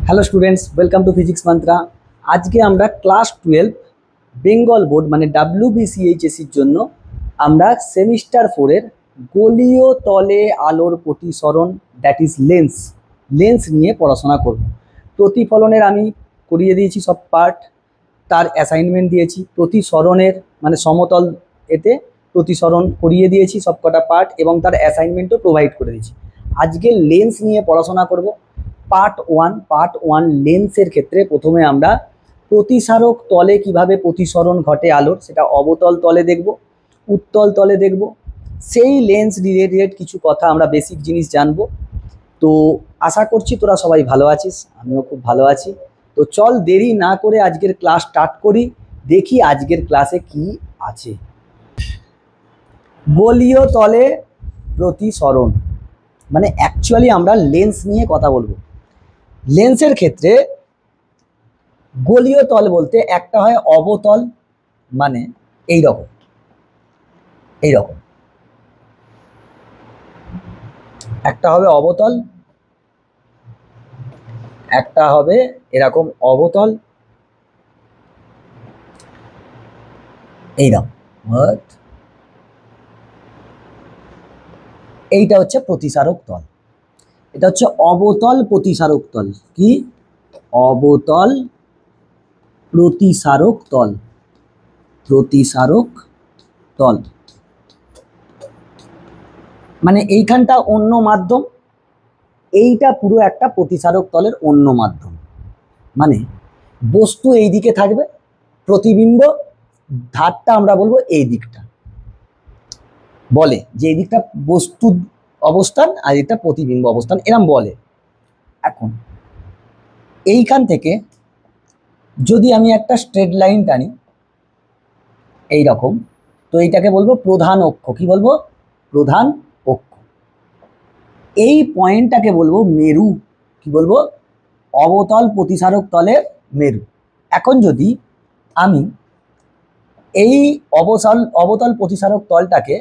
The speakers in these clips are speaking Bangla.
Hello students, welcome to physics mantra. আজকে আমরা ক্লাস 12 বেঙ্গল বোর্ড মানে WBCHSির জন্য আমরা সেমিস্টার 4-এর গোলীয় তলে আলোর প্রতিসরণ দ্যাট ইজ লেন্স নিয়ে পড়াশোনা করব। প্রতিফলনের আমি করিয়ে দিয়েছি সব পার্ট, তার অ্যাসাইনমেন্ট দিয়েছি। প্রতিসরণের মানে সমতল এতে প্রতিসরণ করিয়ে দিয়েছি সব কটা পার্ট এবং তার অ্যাসাইনমেন্টও প্রোভাইড করে দিয়েছি। আজকে লেন্স নিয়ে পড়াশোনা করব। পার্ট ওয়ান লেন্সের ক্ষেত্রে প্রথমে আমরা প্রতিসারক তলে কিভাবে প্রতিসরণ ঘটে আলোর সেটা অবতল তলে দেখব, উত্তল তলে দেখব। সেই লেন্স রিলেটেড কিছু কথা আমরা বেসিক জিনিস জানব। তো আশা করছি তোরা সবাই ভালো আছিস, আমিও খুব ভালো আছি। তো চল দেরি না করে আজকের ক্লাস স্টার্ট করি, দেখি আজকের ক্লাসে কি আছে। গোলীয় তলে প্রতিসরণ মানে অ্যাকচুয়ালি আমরা লেন্স নিয়ে কথা বলবো। লেন্সের ক্ষেত্রে গোলীয় তল বলতে একটা হয় অবতল, মানে এই রকম একটা হবে অবতল, একটা হবে এরকম অবতল, এইরকম। এইটা হচ্ছে প্রতিসারক তল, এটা হচ্ছে অবতল প্রতিসারক তল। কি? অবতল প্রতিসারক তল, মানে এইখানটা অন্য মাধ্যম, এইটা পুরো একটা প্রতিসারক তলের অন্য মাধ্যম। মানে বস্তু এই দিকে থাকবে, প্রতিবিম্ব ধারটা আমরা বলবো এই দিকটা, বলে যে এই দিকটা বস্তু অবস্থান আর এটা প্রতিবিম্ব অবস্থান, এরম বলে। এখন এইখান থেকে যদি আমি একটা স্ট্রেট লাইন টানি এই রকম, তো এইটাকে বলবো প্রধান অক্ষ। কি বলবো? প্রধান অক্ষ। এই পয়েন্টটাকে বলবো মেরু। কি বলবো? অবতল প্রতিসারক তলের মেরু। এখন যদি আমি এই অবতল প্রতিসারক তলটাকে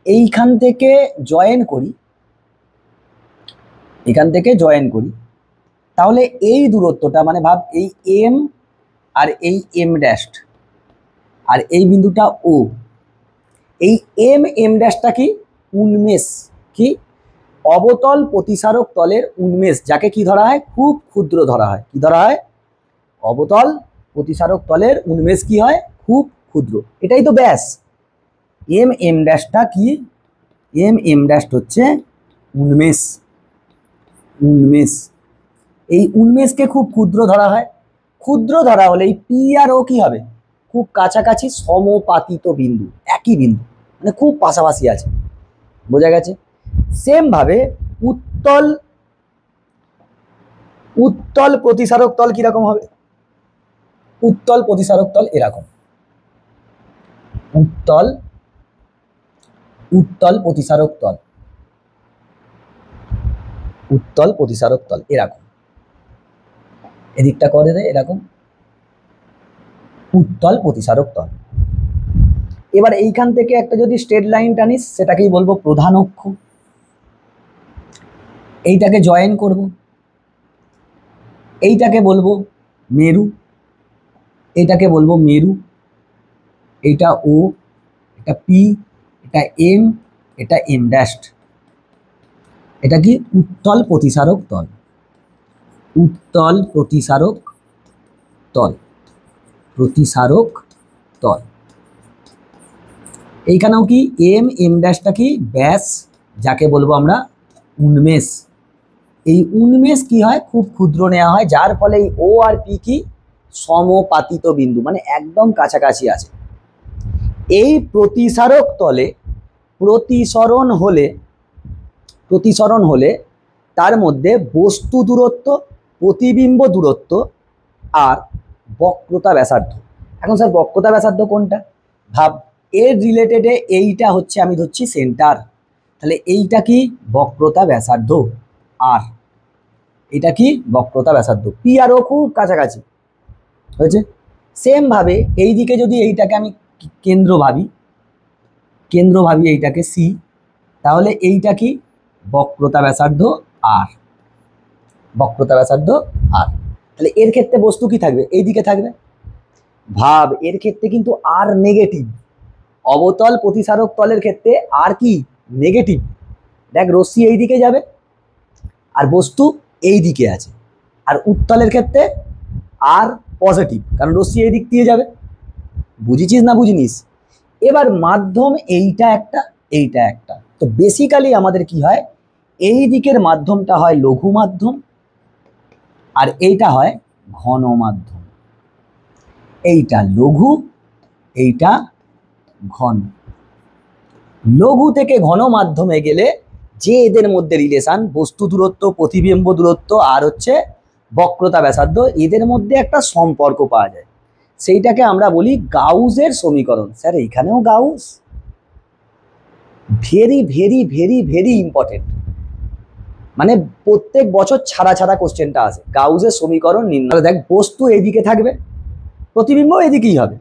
এইখান থেকে জয়েন করি, তাহলে এই দূরত্বটা মানে ভাব এই এম আর এই এম ড্যাশ আর এই বিন্দুটা ও, এই এম ড্যাশটা কি? উন্মেষ। কি? অবতল প্রতিসারক তলের উন্মেষ, যাকে কি ধরা হয়? খুব ক্ষুদ্র ধরা হয়। কি ধরা হয়? অবতল প্রতিসারক তলের উন্মেষ কি হয়? খুব ক্ষুদ্র। এটাই তো ব্যাস। এম ড্যাশটা কি? এম ড্যাশ হচ্ছে উন্মেষ। এই উন্মেষকে খুব ক্ষুদ্র ধরা হয়। ক্ষুদ্র ধরা হলে এই পি আর ও কি হবে? খুব কাছাকাছি সমপাতিত বিন্দু, একই বিন্দু, মানে খুব পাশাপাশি আছে। বোঝা গেছে? সেম ভাবে উত্তল প্রতিসারক তল কিরকম হবে? উত্তল প্রতিসারক তল এরকম, উত্তল প্রতিসারক তল এরকম, এদিকটা করে দেয় এরকম উত্তল প্রতিসারক তল। এবার এইখান থেকে একটা যদি স্ট্রেট লাইন টানিস, সেটাকেই বলবো প্রধান অক্ষ। এইটাকে জয়েন করব, এইটাকে বলবো মেরু, এইটাকে বলবো মেরু। এইটা ও, এটা পি, এটা এম, এটা এম ড্যাশ। এটা কি? উত্তল প্রতিসারক তল। এইখানেও কি? এম ড্যাশটা কি? ব্যাস, যাকে বলবো আমরা উন্মেষ। এই উন্মেষ কি হয়? খুব ক্ষুদ্র নেওয়া হয়, যার ফলে এই ও আর পি কি? সমপাতিত বিন্দু, মানে একদম কাছাকাছি আছে। এই প্রতিসারক তলে প্রতিসরণ হলে তার মধ্যে বস্তু দূরত্ব, প্রতিবিম্ব দূরত্ব আর বক্রতা ব্যাসার্ধ। এখন স্যার বক্রতা ব্যাসার্ধ কোনটা? ভাব, এর রিলেটেডে এইটা হচ্ছে, আমি ধরছি সেন্টার, তাহলে এইটা কি? বক্রতা ব্যাসার্ধ। আর এটা কি? বক্রতা ব্যাসার্ধ। পি আর ও খুব কাছাকাছি হয়েছে। সেম ভাবে এইদিকে যদি এইটাকে আমি কেন্দ্র ভাবি এইটাকে সি, তাহলে এইটা কি? বক্রতা ব্যাসার্ধ আর। বক্রতা ব্যাসার্ধ আর। তাহলে এর ক্ষেত্রে বস্তু কি থাকবে, এই দিকে থাকবে। ভাব, এর ক্ষেত্রে কিন্তু আর নেগেটিভ। অবতল প্রতিসারক তলের ক্ষেত্রে আর কি নেগেটিভ। দেখ রশ্মি এই দিকে যাবে আর বস্তু এই দিকে আছে, আর উত্তলের ক্ষেত্রে আর পজিটিভ, কারণ রশ্মি এই দিক দিয়ে যাবে। বুঝেছিস না বুঝিনিস? এবার মাধ্যম এইটা একটা, এইটা একটা। তো বেসিক্যালি আমাদের কি হয়, এই দিকের মাধ্যমটা হয় লঘু মাধ্যম আর এইটা হয় ঘন মাধ্যম। এইটা লঘু, এইটা ঘন। লঘু থেকে ঘন মাধ্যমে গেলে যে এদের মধ্যে রিলেশন, বস্তু দূরত্ব, প্রতিবিম্ব দূরত্ব আর হচ্ছে বক্রতা ব্যাসার্ধ, এদের মধ্যে একটা সম্পর্ক পাওয়া যায়, সেইটাকে আমরা বলি গাউসের সমীকরণ। স্যার এইখানেও Gauss, very very very very important, মানে প্রত্যেক বছর ছাড়া ছাড়া কোশ্চেনটা আসে, গাউসের সমীকরণ নির্ণয়। দেখ বস্তু এইদিকে থাকবে, প্রতিবিম্ব এদিকেই হবে,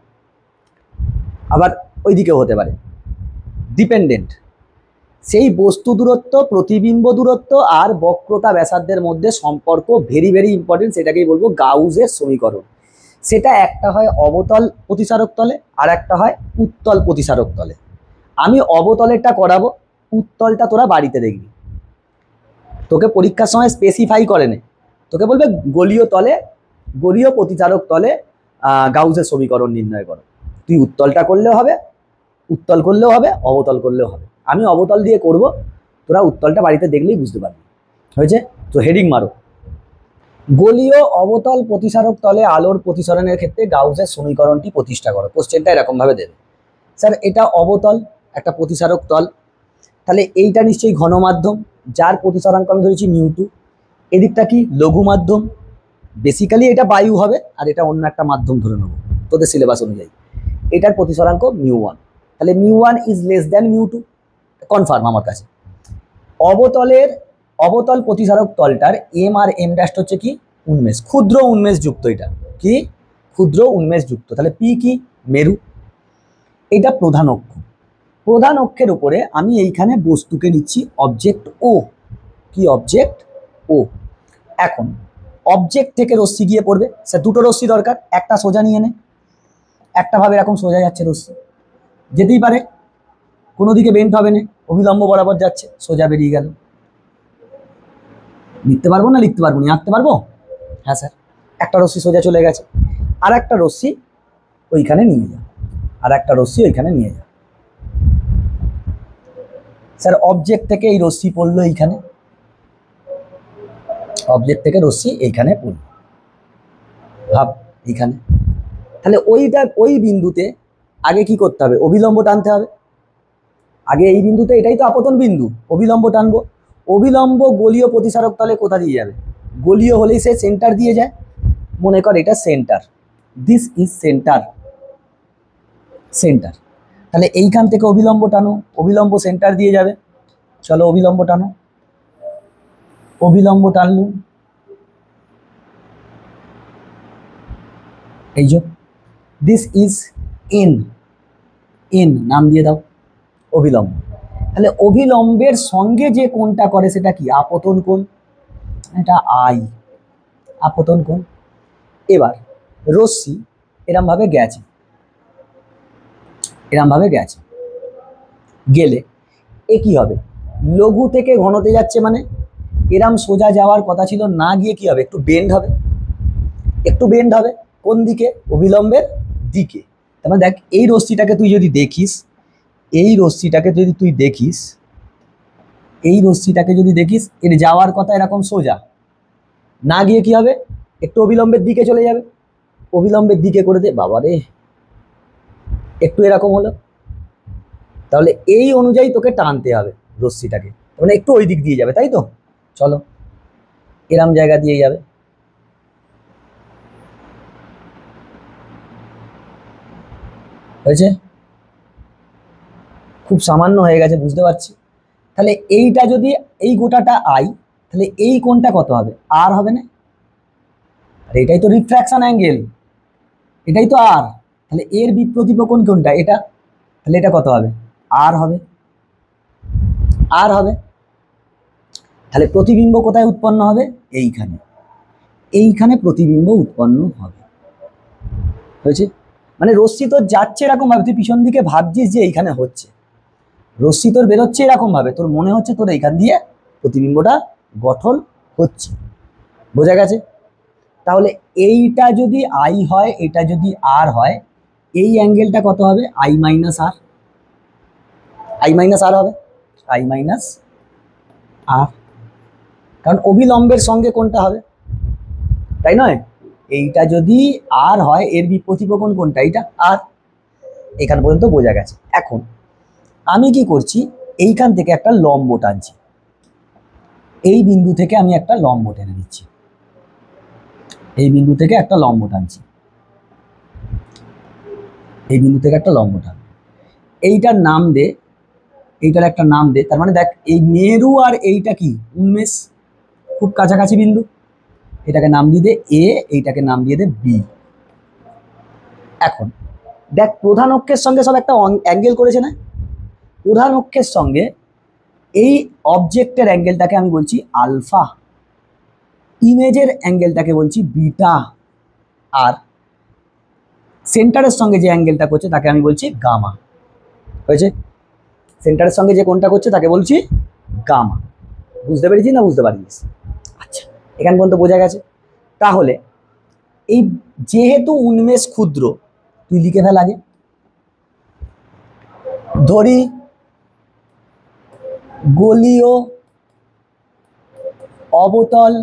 আবার ওইদিকেও হতে পারে, ডিপেন্ডেন্ট। সেই বস্তু দূরত্ব, প্রতিবিম্ব দূরত্ব আর বক্রতা ব্যাসার্ধের মধ্যে সম্পর্ক ভেরি ভেরি ইম্পর্টেন্ট, সেটাকেই বলবো গাউসের সমীকরণ। সেটা একটা হয় অবতল প্রতিসারক তলে আর একটা হয় উত্তল প্রতিসারক তলে। আমি অবতলেরটা করাবো, উত্তলটা তোরা বাড়িতে দেখবি। তোকে পরীক্ষার সময় স্পেসিফাই করে নে, তোকে বলবে গোলীয় তলে, গোলীয় প্রতিসারক তলে গাউসের সমীকরণ নির্ণয় করো। তুই উত্তলটা করলেও হবে, উত্তল করলেও হবে, অবতল করলেও হবে। আমি অবতল দিয়ে করব, তোরা উত্তলটা বাড়িতে দেখলেই বুঝতে পারবি। হয়েছে তো, হেডিং মারো, গোলীয় অবতল প্রতিসারক তলে আলোর প্রতিসরণের ক্ষেত্রে গাউসের সমীকরণটি প্রতিষ্ঠা করো। কোশ্চেনটা এরকম ভাবে দেবে, স্যার এটা অবতল একটা প্রতিসারক তল, তাহলে এইটা নিশ্চয়ই ঘন মাধ্যম যার প্রতিসরাঙ্ক আমি ধরেছি μ2, এদিকটা কি লঘু মাধ্যম, বেসিক্যালি এটা বায়ু হবে আর এটা অন্য একটা মাধ্যম ধরে নেবো তোদের সিলেবাস অনুযায়ী। এটার প্রতিসরাঙ্ক μ1, তাহলে μ1 ইজ লেস দ্যান μ2, কনফার্ম আমার কাছে। অবতলের, অবতল প্রতিসারক তলটার এম আর এম ড্যাশ হচ্ছে কি উন্মেষ, ক্ষুদ্র উন্মেষ যুক্ত, এটা কি ক্ষুদ্র উন্মেষ যুক্ত। তাহলে পি কি মেরু, এটা প্রধান অক্ষ। প্রধান অক্ষের উপরে আমি এইখানে বস্তুকে নিচ্ছি অবজেক্ট ও, কি অবজেক্ট ও। এখন অবজেক্ট থেকে রশ্মি গিয়ে পড়বে, স্যার দুটো রশ্মি দরকার, একটা সোজা নিয়ে নে, একটা ভাবে এরকম সোজা যাচ্ছে রশ্মি, যেতেই পারে, কোনো দিকে বেন্ট হবে না, অভিলম্ব বরাবর যাচ্ছে, সোজা বেরিয়ে গেল। লিখতে পারবো না, লিখতে পারবো না, আঁকতে পারবো? হ্যাঁ স্যার, একটা রশ্মি সোজা চলে গেছে, আর একটা রশ্মি ওইখানে নিয়ে যা, আর একটা রশ্মি ওইখানে নিয়ে যা। স্যার অবজেক্ট থেকে এই রশ্মি পড়লো এইখানে, অবজেক্ট থেকে রশ্মি এইখানে পড়লো, ভাব এইখানে। তাহলে ওইটা, ওই বিন্দুতে আগে কি করতে হবে, অভিলম্ব টানতে হবে। আগে এই বিন্দুতে, এটাই তো আপতন বিন্দু, অভিলম্ব টানবো। অভিলম্ব গোলীয় প্রতিসারক তলে কোথা দিয়ে যাবে, গোলীয় হলেই সে সেন্টার দিয়ে যায়, মনে কর এটা centre, this is centre, centre. তাহলে এইখান থেকে অভিলম্ব টানো, অভিলম্ব সেন্টার দিয়ে যাবে, চলো অভিলম্ব টানো, অভিলম্ব টানলু, এই যে দিস ইজ এন, এন নাম দিয়ে দাও অভিলম্ব। তাহলে অভিলম্বের সঙ্গে যে কোণটা করে সেটা কি আপতন কোণ, এটা আই, আপতন কোণ। এবার রশ্মি এরম ভাবে গেছে, এরম ভাবে গেছে, গেলে এ কি হবে, লঘু থেকে ঘনতে যাচ্ছে, মানে এরম সোজা যাওয়ার কথা ছিল, না গিয়ে কি হবে, একটু বেন্ড হবে, একটু বেন্ড হবে, কোন দিকে, অভিলম্বের দিকে। তার মানে দেখ এই রশ্মিটাকে তুই যদি দেখিস, এই রশ্মিটাকে যদি তুই দেখিস, এই রশ্মিটাকে যদি দেখিস, এর যাওয়ার কথা এরকম সোজা, না গিয়ে কি হবে, একটু অবিলম্বের দিকে চলে যাবে, অবিলম্বের দিকে করে দে, বাবা রে একটু এরকম হলো, তাহলে এই অনুযায়ী তোকে টানতে হবে রশ্মিটাকে, মানে একটু ওই দিক দিয়ে যাবে, তাই তো, চলো এরম জায়গা দিয়ে যাবে। হয়েছে, খুব সামান্য হয়ে গেছে বুঝতে পারছি। তাহলে এইটা যদি, এই গোটাটা আই, তাহলে এই কোণটা কত হবে, আর হবে না, আর এটাই তো রিফ্র্যাকশন অ্যাঙ্গেল, এটাই তো আর, তাহলে এর বিপ্রতীপ কোণ কোনটা, এটা, তাহলে এটা কত হবে, আর হবে, আর হবে। তাহলে প্রতিবিম্ব কোথায় উৎপন্ন হবে, এইখানে। এইখানে প্রতিবিম্ব উৎপন্ন হবে। হয়েছে? মানে রশ্মি তোর যাচ্ছে এরকম ভাবে, তুই পিছন দিকে ভাবছিস যে এইখানে হচ্ছে, রশ্মি তোর বেরোচ্ছে এরকম ভাবে, তোর মনে হচ্ছে তোর এইখান দিয়ে প্রতিবিম্বটা গঠন হচ্ছে। বোঝা গেছে? তাহলে এইটা যদি আই হয়, এটা যদি আর হয়, এই অ্যাঙ্গেলটা কত হবে? I minus R, I minus R হবে, আই মাইনাস আর, কারণ অভিলম্বের সঙ্গে কোনটা হবে, তাই নয়? এইটা যদি আর হয়, এর প্রতিপকোণ কোনটা? এইটা আর। এখান পর্যন্ত বোঝা গেছে। এখন আমি কি করছি, এইখান থেকে একটা লম্ব টানছি, এই বিন্দু থেকে আমি একটা লম্ব টেনে দিচ্ছি, এই বিন্দু থেকে একটা লম্ব টানছি, এই বিন্দু থেকে একটা লম্ব টান, এইটার নাম দে, এইটার একটা নাম দে। তার মানে দেখ, এই মেরু আর এইটা কি উন্মেষ, খুব কাছাকাছি বিন্দু, এটাকে নাম দিয়ে দে এ, এইটাকে নাম দিয়ে দে বি। এখন দেখ, প্রধান অক্ষের সঙ্গে সব একটা অ্যাঙ্গেল করেছে না? প্রধান অক্ষের সঙ্গে এই অবজেক্টের অ্যাঙ্গেলটাকে আমি বলছি আলফা, ইমেজের অ্যাঙ্গেলটাকে বলছি বিটা, আর সেন্টারের সঙ্গে যে অ্যাঙ্গেলটা করছে তাকে আমি বলছি গামা। হয়েছে? সেন্টারের সঙ্গে যে কোনটা করছে তাকে বলছি গামা। বুঝতে পেরেছি না বুঝতে পারিস? আচ্ছা, এখান পর্যন্ত বোঝা গেছে। তাহলে এই যেহেতু উন্মেষ ক্ষুদ্র, তুই লিখে ফেল আগে। ধরি গোলীয় অবতল,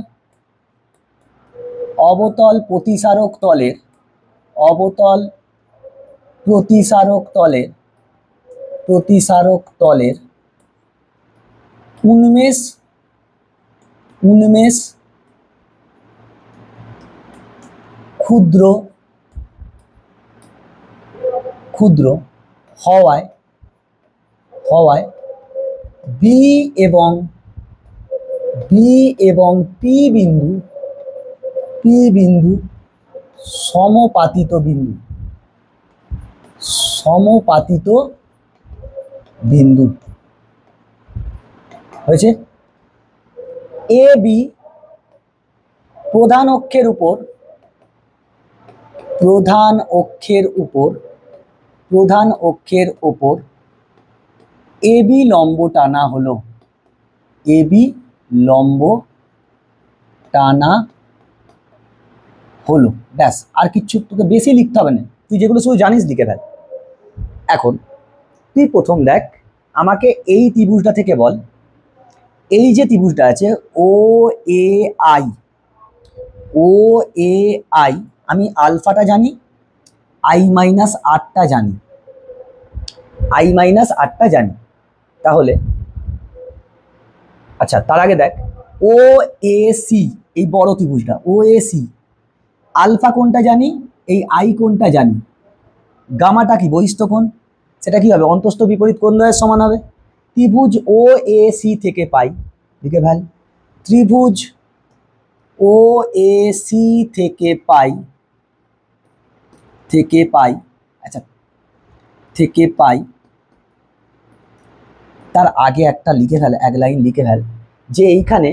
অবতল প্রতিসারক তলের, অবতল প্রতিসারক তলের, প্রতিসারক তলের উন্মেষ, উন্মেষ ক্ষুদ্র, ক্ষুদ্র হওয়ায়, হওয়ায় বি এবং পি বিন্দু, পি বিন্দু সমপাতিত বিন্দু, সমপাতিত বিন্দু। হয়েছে? এ বি প্রধান অক্ষের উপর, প্রধান অক্ষের উপর, প্রধান অক্ষের উপর এ বি লম্ব টানা হলো, এ বি লম্ব টানা হলো। ব্যাস, আর কিচ্ছু তোকে বেশি লিখতে হবে না, তুই যেগুলো শুধু জানিস লিখে ফেল। এখন তুই প্রথম দেখ, আমাকে এই ত্রিভুজটা থেকে বল, এই যে ত্রিভুজটা আছে ও A I, O A I, আমি আলফাটা জানি, আই মাইনাস আরটা জানি, আই মাইনাস আরটা জানি। তাহলে আচ্ছা, তার আগে দেখ ও এ সি, এই বড় ত্রিভুজটা ও এ সি, আলফা কোনটা জানি, এই আই কোনটা জানি, গামাটা কি বহিস্থ কোণ, সেটা কি হবে? অন্তস্থ বিপরীত কোণ দ্বয়ের সমান হবে। ত্রিভুজ ও এ সি থেকে পাই, লিখে ফেল, ত্রিভুজ ও এ সি থেকে পাই, থেকে পাই, আচ্ছা থেকে পাই, তার আগে একটা লিখে ফেল, এক লাইন লিখে ফেল যে এইখানে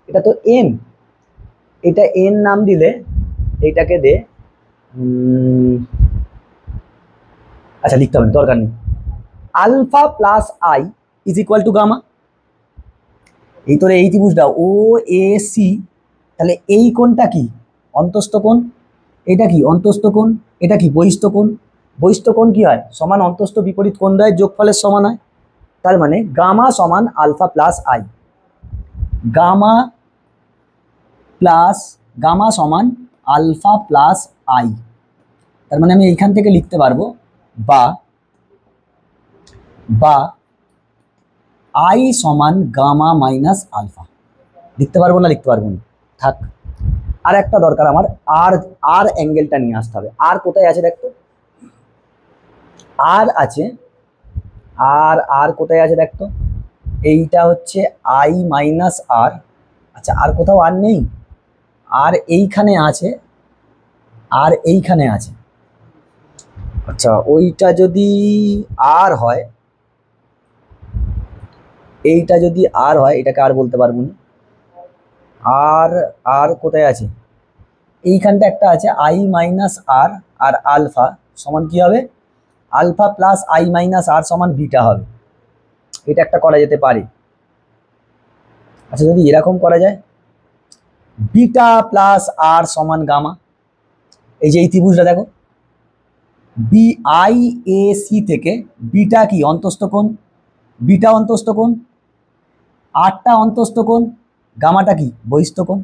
এটা তো এম, এটা এন নাম দিলে এইটাকে দে, আচ্ছা লিখতে হবে দরকার নেই, alpha plus I is equal to gamma. এই তোর এই ত্রিভুজটা ও এ সি, তাহলে এই কোণটা কি? অন্তস্থ কোণ। এটা কি? অন্তস্থ কোণ। এটা কি? বহিস্থ কোণ। বহিস্থ কোণ কি হয়? সমান অন্তস্থ বিপরীত কোণ দ্বয়ের যোগফলের সমান হয়। তার মানে গামা সমান alpha plus I, gamma plus, gamma সমান আলফা প্লাস আই। তার মানে আমি এইখান থেকে লিখতে পারবো বা, বা আই সমান গামা মাইনাস আলফা। লিখতে পারবো না? লিখতে পারবো না, থাক। আর একটা দরকার আমার, আর, আর অ্যাঙ্গেলটা নিয়ে আসতে হবে। আর কোথায় আছে দেখতো? আর আছে, আর, আর কোথায় আছে দেখতো? এইটা হচ্ছে আই মাইনাস আর। আচ্ছা, আর কোথাও আর নেই? আর এইখানে আছে, আর এইখানে আছে। আচ্ছা, ওইটা যদি আর হয়, এইটা যদি আর হয়, এটাকে আর বলতে পারবো না। আর, আর কোথায় আছে? এইখানটা একটা আছে আই মাইনাস আর, আর আলফা সমান কি হবে, alpha plus I minus R সমান বিটা হবে। এটা একটা করা যেতে পারে। আচ্ছা যদি এরকম করা যায়, বিটা প্লাস আর সমান গামা, এই যে এই ত্রিভুজটা দেখো, বি আই এ সি থেকে বিটা কি অন্তস্থ কোণ, বিটা অন্তস্থ কোণ, আরটা অন্তস্থ কোণ, গামাটা কি বহিস্থ কোণ।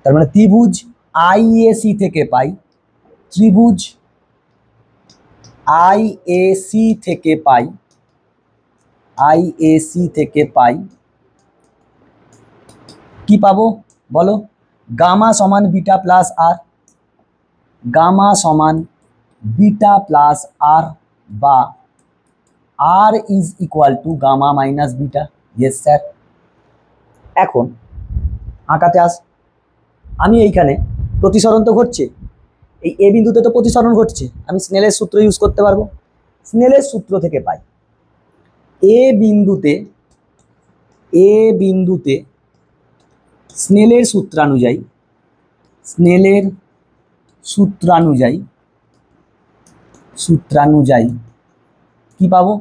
তার মানে ত্রিভুজ আই এ সি থেকে পাই, ত্রিভুজ আই এ সি থেকে পাই, আই এ সি থেকে পাই কি পাবো বলো, গামা সমান বিটা প্লাস আর, গামা সমান বিটা প্লাস আর, বা R is equal to gamma minus beta. Yes sir. এখন আঁকাতে আস, আমি এইখানে প্রতিসরণ তো ঘটছে, এই এ বিন্দুতে তো প্রতিসরণ ঘটছে, আমি স্নেলের সূত্র ইউজ করতে পারবো। স্নেলের সূত্র থেকে পাই এ বিন্দুতে, এ বিন্দুতে স্নেলের সূত্রানুযায়ী, স্নেলের সূত্রানুযায়ী, সূত্রানুযায়ী কি পাবো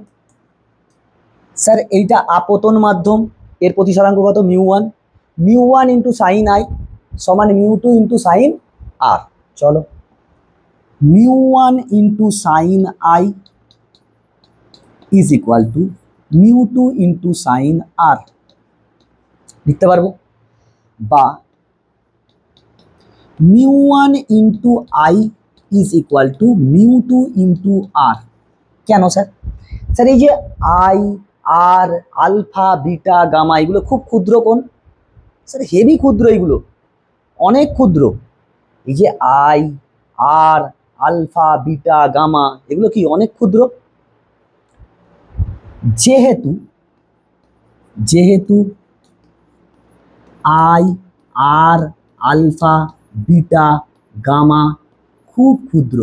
স্যার, এইটা আপতন মাধ্যম, এর প্রতিসরাঙ্ক কত মিউ1, মিউ1 ইন্টু সাইন আই সমান মিউ2 ইন্টু সাইন আর। চলো মিউ1 into sine I is equal to মিউ2 ইন্টু সাইন আর লিখতে পারবো, বা মিউ1 into I is equal to মিউ2 ইন্টু আর। কেন স্যার, স্যার এই যে I R alpha beta gamma এগুলো খুব ক্ষুদ্র কোণ স্যার, হেভি ক্ষুদ্র, এগুলো অনেক ক্ষুদ্র। এই যে I R alpha beta gamma এগুলো কি অনেক ক্ষুদ্র। যেহেতু, যেহেতু I R alpha beta gamma খুব ক্ষুদ্র,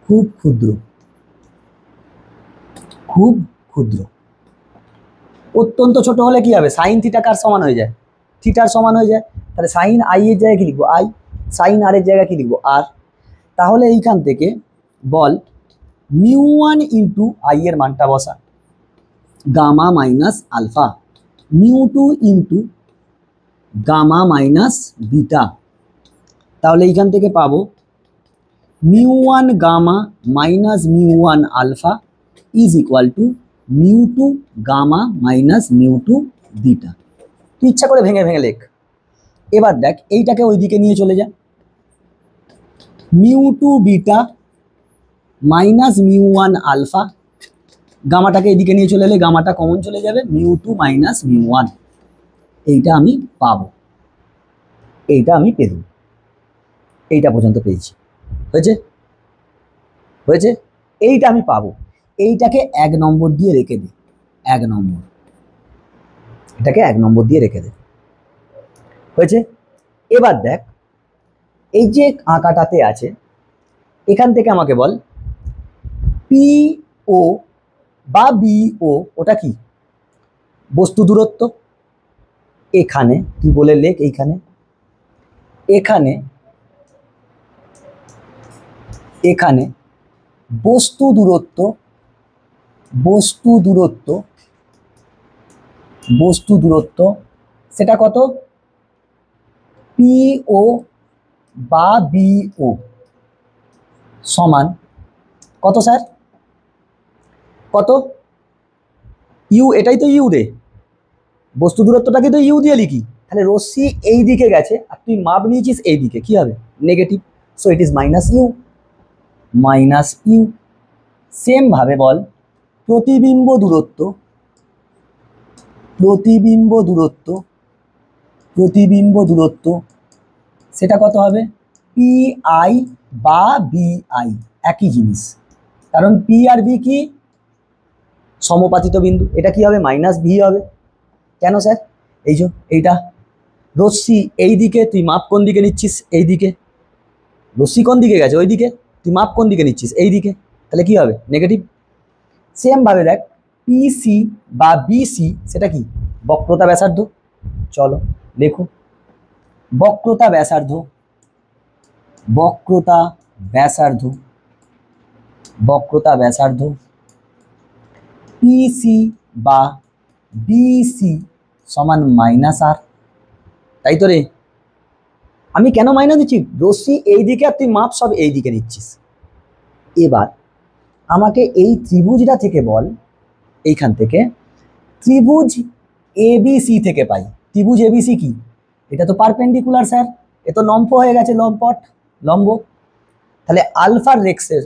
খুব ক্ষুদ্র, খুব ক্ষুদ্র, অত্যন্ত ছোট হলে কি হবে, সাইন থিটা কার সমান হয়ে যায়, থিটার সমান হয়ে যায়। তাহলে সাইন আই এর জায়গায় কি লিখবো আই, সাইন আর এর জায়গায় কি লিখবো আর। তাহলে এইখান থেকে বল মিউ1 ইন্টু আই এর মানটা বসা, গামা মাইনাস আলফা, মিউ2 ইন্টু গামা মাইনাস বিটা। তাহলে এইখান থেকে পাবো মিউ1 গামা মাইনাস মিউ1 আলফা ইজ ইকুয়াল টু মিউ2 গামা মাইনাস মিউ2 বিটা। তুই ইচ্ছা করে ভেঙে ভেঙে লেখ। এবার দেখ এইটাকে ওইদিকে নিয়ে চলে যা, মিউ2 বিটা মাইনাস মিউ1 আলফা, গামাটাকে এদিকে নিয়ে চলে এলে গামাটা কমন চলে যাবে, মিউ2 মাইনাস মিউ1। এইটা আমি পাবো, এইটা আমি পেলাম, এইটা পর্যন্ত পেয়েছি, হয়েছে, হয়েছে, এইটা আমি পাবো। এইটাকে 1 নম্বর দিয়ে রেখে দে, 1 নম্বর, এটাকে 1 নম্বর দিয়ে রেখে দে, হয়েছে। এবার দেখ এই যে আঁকাটাতে আছে, এখান থেকে আমাকে বল পি ও বা বি ও, ওটা কি বস্তু দূরত্ব। এখানে কি বলে লেখ, এইখানে, এখানে, এখানে বস্তু দূরত্ব, বস্তু দূরত্ব, বস্তু দূরত্ব সেটা কত, পি ও বা বি ও সমান কত স্যার, কত ইউ, এটাই তো ইউ রে, বস্তু দূরত্বটাকে তো ইউ দিয়ে লিখি। তাহলে রশ্মি এই দিকে গেছে আর তুই মাপ নিয়েছিস এই দিকে, কি হবে negative, so it is minus you, minus U. Same ভাবে বল প্রতিবিম্ব দূরত্ব, প্রতিবিম্ব দূরত্ব, প্রতিবিম্ব দূরত্ব সেটা কত হবে, পি আই বা বি আই, একই জিনিস, কারণ পি আর বি কি সমপাতিত বিন্দু, এটা কি হবে মাইনাস ভি হবে। কেন স্যার, এই যে এইটা রশ্মি এই দিকে, তুই মাপ কোন দিকে নিচ্ছিস এই দিকে, রশ্মি কোন দিকে গেছে ওই দিকে, তুই মাপ কোন দিকে নিচ্ছিস এই দিকে, তাহলে কি হবে নেগেটিভ। সেম ভাবে দেখ পিসি বা বিসি সেটা কি বক্রতা ব্যাসার্ধ। চলো লেখো বক্রতা ব্যাসার্ধ, বক্রতা ব্যাসার্ধ, বক্রতা ব্যাসার্ধ পিসি বা বিসি সমান মাইনাস আর। তাই তো রে, আমি কেন মাইনাস দিচ্ছি, রশ্মি এই দিকে আর তুই মাপ সব এই দিকে নিচ্ছিস। এবার আমাকে এই ত্রিভুজটা থেকে বল, এইখান থেকে ত্রিভুজ এবিসি থেকে পাই। ত্রিভুজ এবিসি কি, এটা তো পারপেন্ডিকুলার স্যার, এ তো লম্ব হয়ে গেছে, লম্পট লম্ব। তাহলে আলফার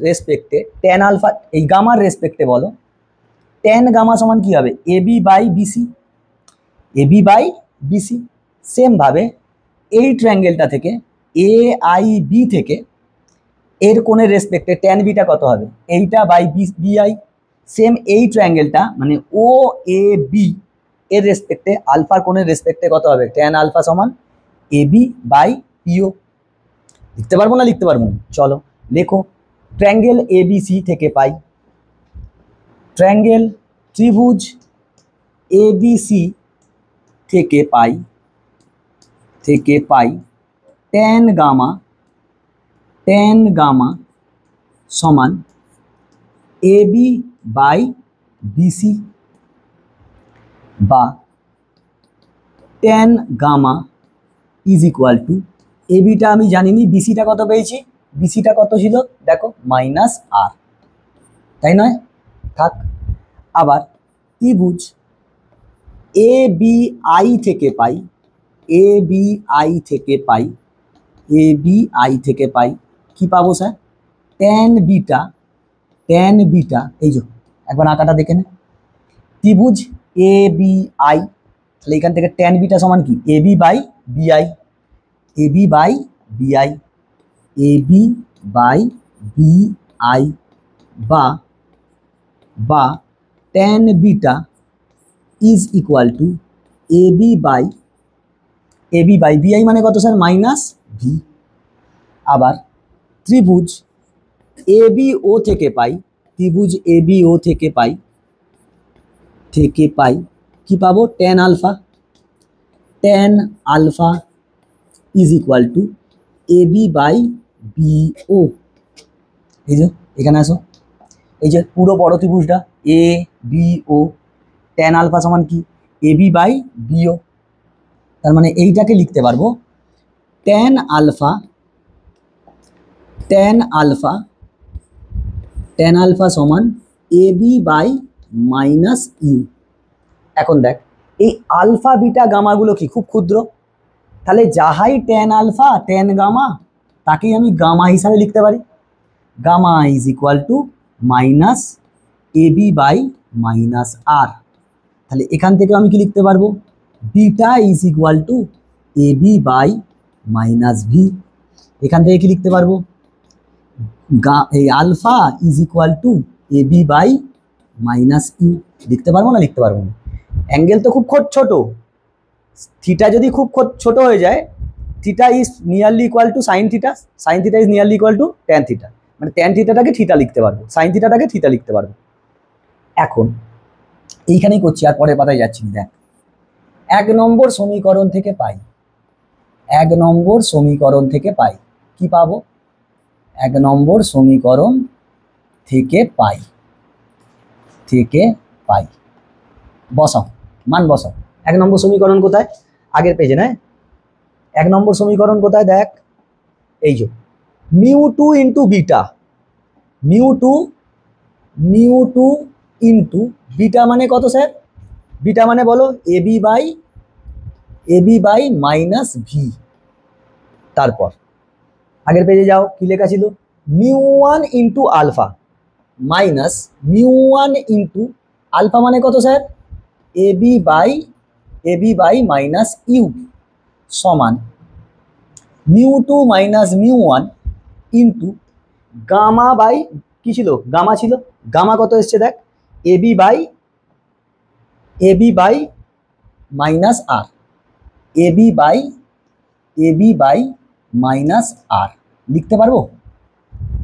রেসপেক্টে ট্যান আলফা, এই গামার রেসপেক্টে বলো ট্যান গামা সমান কি হবে, AB by BC, AB by BC. সেমভাবে এই ট্রায়াঙ্গেলটা থেকে এ আই বি থেকে এর কোণের রেসপেক্টে ট্যান বিটা কত হবে, এইটা বাই বিআই। সেম এই ট্রায়াঙ্গেলটা মানে ও এ বি এর রেসপেক্টে আলফার কোণের রেসপেক্টে কত হবে, ট্যান আলফা সমান এবি বাই পিও। লিখতে পারবো না লিখতে পারবো, চলো লেখো। ট্রায়াঙ্গেল এবিসি থেকে পাই, ট্রায়াঙ্গেল ত্রিভুজ এবিসি থেকে পাই, ট্যান গামা, ট্যান গামা সমান এবি বাই বিসি, বা tan gamma is equal to, এবিটা আমি জানিনি, বিসিটা কত পেয়েছি, বিসিটা কত ছিল দেখো মাইনাস আর, তাই নয়, থাক। আবার ত্রিভুজ এ বি আই থেকে পাই, এ বি আই থেকে পাই, এ বি আই থেকে পাই কি পাবো sir, tan beta, tan beta, এই যে একবার আঁকাটা দেখে নে, ত্রিভুজ এ বি আই, তাহলে এখান থেকে ট্যান বিটা সমান কি এ বি বাই বিআই, এ বি বাই বিআই, এ বি বাই বিআই, বা tan beta is equal to A B by BI মানে কত স্যার মাইনাস ভি। আবার ত্রিভুজ এ বি ও থেকে পাই, ত্রিভুজ এ বি ও থেকে পাই কি পাবো, tan alpha, tan alpha is equal to A B by BO. এই যে এখানে আসো, এই যে পুরো বড় ত্রিভুজটা A B O, tan alpha সমান কি এ বি বাই বিও, তার মানে এইটাকে লিখতে পারবো tan alpha, tan alpha, tan alpha সমান A B by minus U. এখন দেখ এই আলফা বিটা গামাগুলো কি খুব ক্ষুদ্র, তাহলে যাহাই ট্যান আলফা ট্যান গামা তাকেই আমি গামা হিসাবে লিখতে পারি, gamma is equal to minus A B by minus R. তাহলে এখান থেকে আমি কি লিখতে পারবো, beta is equal to A B by minus V. এখান থেকে কি লিখতে পারবো, এই alpha is equal to A B by minus U. লিখতে পারবো না লিখতে পারবো না, অ্যাঙ্গেল তো খুব ছোট, থিটা যদি খুব ছোট হয়ে যায়, theta is nearly equal to sine theta, sine theta is nearly equal to tan theta, মানে ট্যান থিটাটাকে থিটা লিখতে পারবো, সাইন থিটাটাকে থিটা লিখতে পারবো। এখন এইখানেই করছি আর পরের পাতায় যাচ্ছি। দেখ 1 নম্বর সমীকরণ থেকে পাই, 1 নম্বর সমীকরণ থেকে পাই কি পাবো, 1 নম্বর সমীকরণ থেকে পাই, বসাও মান বসাও। 1 নম্বর সমীকরণ কোথায়, আগের পেজে না, 1 নম্বর সমীকরণ কোথায় দেখ, এই যে mu two into beta, mu two into beta মানে কত স্যার, বিটা মানে বলো A B by minus V. তারপর আগের পেজে যাও, কি লেখা ছিল, mu one into alpha minus mu one into alpha মানে কত sir A B by minus U সমান mu two minus mu one into gamma by কি ছিল, গামা ছিল, গামা কত এসছে দেখ A B by minus R, A B by minus আর। লিখতে পারবো,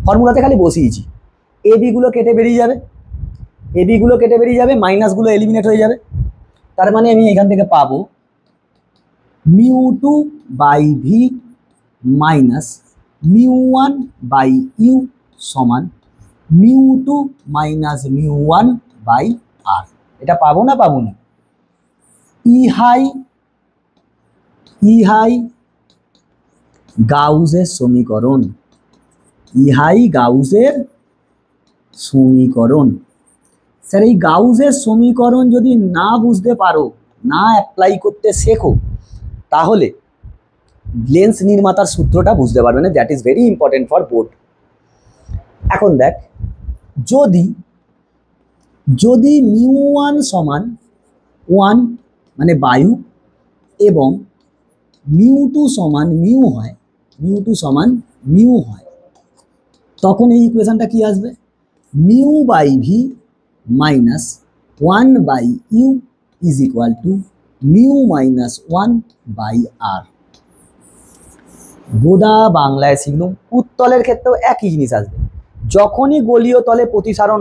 ফর্মুলাতে খালি বসিয়েছি, এ বিগুলো কেটে বেরিয়ে যাবে, মাইনাসগুলো এলিমিনেট হয়ে যাবে। তার মানে আমি এখান থেকে পাবো mu two by V minus μ1/u সমান μ2 মাইনাস μ1/r। এটা পাবো না পাবো না? ইহাই গাউসের সমীকরণ, ইহাই গাউসের সমীকরণ। স্যার এই গাউসের সমীকরণ যদি না বুঝতে পারো, না অ্যাপ্লাই করতে শেখো, তাহলে লেন্স নির্মাতার সূত্রটা বুঝতে পারবে না। That is very important for board. এখন দেখ, যদি μ1 সমান 1 মানে বায়ু এবং μ2 সমান মিউ হয়, μ2 সমান মিউ হয়, তখন এই ইকুয়েশনটা কি আসবে? μ/v minus 1/u is equal two μ-1/r। বোধা বাংলায় শিখলুম। উত্তলের ক্ষেত্রেও একই জিনিস আসবে। যখনই গলীয় তলে প্রতিসরণ